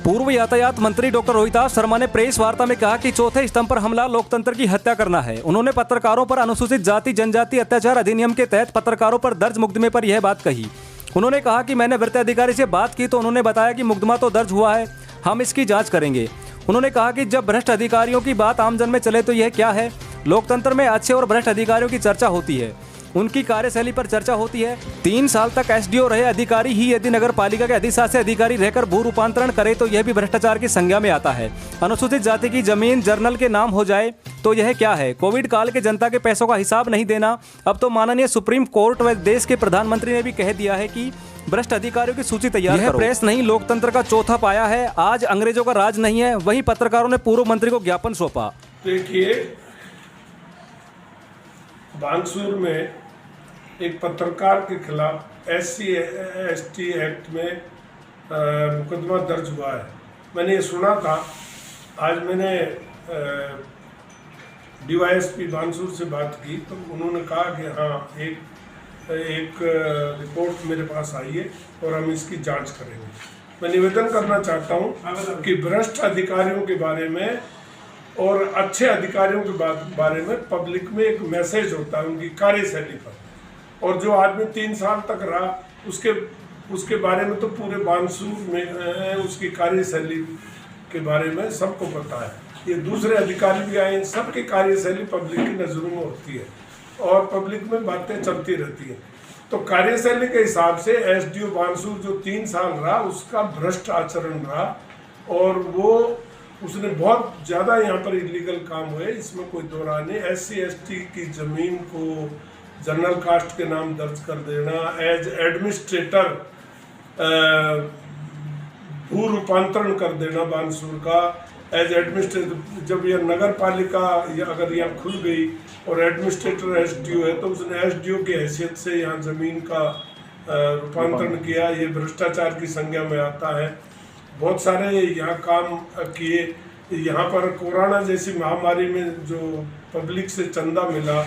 पूर्व यातायात मंत्री डॉक्टर रोहितास शर्मा ने प्रेस वार्ता में कहा कि चौथे स्तंभ पर हमला लोकतंत्र की हत्या करना है। उन्होंने पत्रकारों पर अनुसूचित जाति जनजाति अत्याचार अधिनियम के तहत पत्रकारों पर दर्ज मुकदमे पर यह बात कही। उन्होंने कहा कि मैंने वृत्त अधिकारी से बात की तो उन्होंने बताया कि मुकदमा तो दर्ज हुआ है, हम इसकी जाँच करेंगे। उन्होंने कहा कि जब भ्रष्ट अधिकारियों की बात आमजन में चले तो यह क्या है, लोकतंत्र में अच्छे और भ्रष्ट अधिकारियों की चर्चा होती है, उनकी कार्यशैली पर चर्चा होती है। 3 साल तक एसडीओ रहे अधिकारी ही यदि नगर पालिका के अधिशासी अधिकारी रहकर भू रूपांतरण करे तो यह भी भ्रष्टाचार की संज्ञा में आता है। अनुसूचित जाति की जमीन जर्नल के नाम हो जाए तो यह क्या है। कोविड काल के जनता के पैसों का हिसाब नहीं देना। अब तो माननीय सुप्रीम कोर्ट व देश के प्रधानमंत्री ने भी कह दिया है कि भ्रष्ट अधिकारियों की सूची तैयार करो। प्रेस नहीं लोकतंत्र का चौथा पाया है। आज अंग्रेजों का राज नहीं है। वहीं पत्रकारों ने पूर्व मंत्री को ज्ञापन सौंपा। देखिए, बानसूर में एक पत्रकार के खिलाफ SC/ST एक्ट में मुकदमा दर्ज हुआ है। मैंने ये सुना था। आज मैंने DYSP बानसूर से बात की तो उन्होंने कहा कि हाँ, एक रिपोर्ट मेरे पास आई है और हम इसकी जांच करेंगे। मैं निवेदन करना चाहता हूँ कि भ्रष्ट अधिकारियों के बारे में और अच्छे अधिकारियों के बारे में पब्लिक में एक मैसेज होता है उनकी कार्यशैली पर। और जो आदमी 3 साल तक रहा उसके बारे में तो पूरे बानसूर में उसकी कार्यशैली के बारे में सबको पता है। ये दूसरे अधिकारी भी आए, सबकी कार्यशैली पब्लिक की नज़रों में होती है और पब्लिक में बातें चलती रहती हैं। तो कार्यशैली के हिसाब से SDO बानसूर जो 3 साल रहा उसका भ्रष्ट आचरण रहा और उसने बहुत ज़्यादा यहाँ पर इलीगल काम हुए, इसमें कोई दो राय नहीं। SC/ST की ज़मीन को जनरल कास्ट के नाम दर्ज कर देना, एज एडमिनिस्ट्रेटर भू रूपांतरण कर देना बानसूर का एज एडमिनिस्ट्रेटर। जब यह नगर पालिका अगर यहाँ खुल गई और एडमिनिस्ट्रेटर SDO है तो उसने SDO की हैसियत से यहाँ ज़मीन का रूपांतरण किया। ये भ्रष्टाचार की संज्ञा में आता है। बहुत सारे यहाँ काम किए। यहाँ पर कोरोना जैसी महामारी में जो पब्लिक से चंदा मिला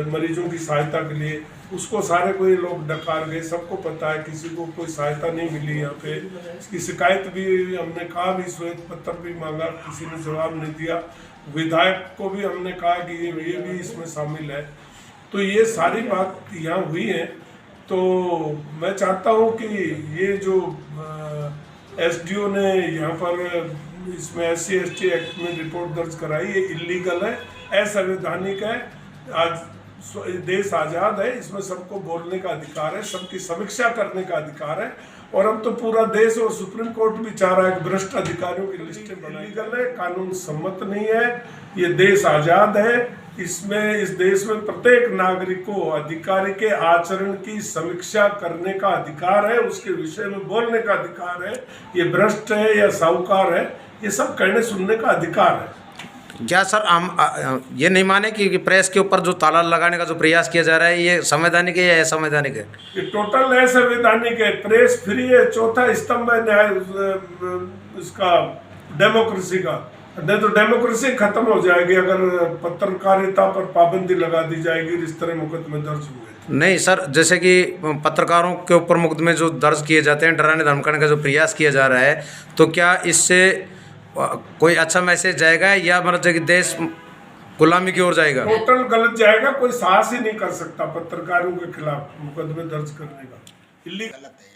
मरीजों की सहायता के लिए, उसको सारे कोई लोग डकार गए। सबको पता है, किसी को कोई सहायता नहीं मिली। यहाँ पे इसकी शिकायत भी हमने कहा, भी श्वेत पत्र भी मांगा, किसी ने जवाब नहीं दिया। विधायक को भी हमने कहा कि ये भी इसमें शामिल है। तो ये सारी बात यहाँ हुई है। तो मैं चाहता हूँ कि ये जो SDO ने यहाँ पर इसमें SC/ST एक्ट में रिपोर्ट दर्ज कराई, ये इलीगल है, असंवैधानिक है। आज देश आज़ाद है, इसमें सबको बोलने का अधिकार है, सबकी समीक्षा करने का अधिकार है। और अब तो पूरा देश और सुप्रीम कोर्ट भी चाह रहा है कि भ्रष्ट अधिकारियों की लिस्टें बनाई गई है, कानून सम्मत नहीं है। ये देश आज़ाद है, इसमें इस देश में प्रत्येक नागरिक को अधिकारी के आचरण की समीक्षा करने का अधिकार है, उसके विषय में बोलने का अधिकार है। ये भ्रष्ट है या साहूकार है, ये सब कहने सुनने का अधिकार है। क्या सर हम ये नहीं माने कि प्रेस के ऊपर जो ताला लगाने का जो प्रयास किया जा रहा है ये संवैधानिक है या असंवैधानिक है? ये टोटल असंवैधानिक है। प्रेस फ्री है, चौथा स्तंभ है न्याय इसका डेमोक्रेसी का। नहीं तो डेमोक्रेसी खत्म हो जाएगी अगर पत्रकारिता पर पाबंदी लगा दी जाएगी। इस तरह मुकदमे दर्ज हुए नहीं सर, जैसे कि पत्रकारों के ऊपर मुकदमे जो दर्ज किए जाते हैं, डराने धमकाने का जो प्रयास किया जा रहा है, तो क्या इससे कोई अच्छा मैसेज जाएगा या मतलब कि देश गुलामी की ओर जाएगा? टोटल गलत जाएगा। कोई साहस ही नहीं कर सकता पत्रकारों के खिलाफ मुकदमे दर्ज करने का। गलत है।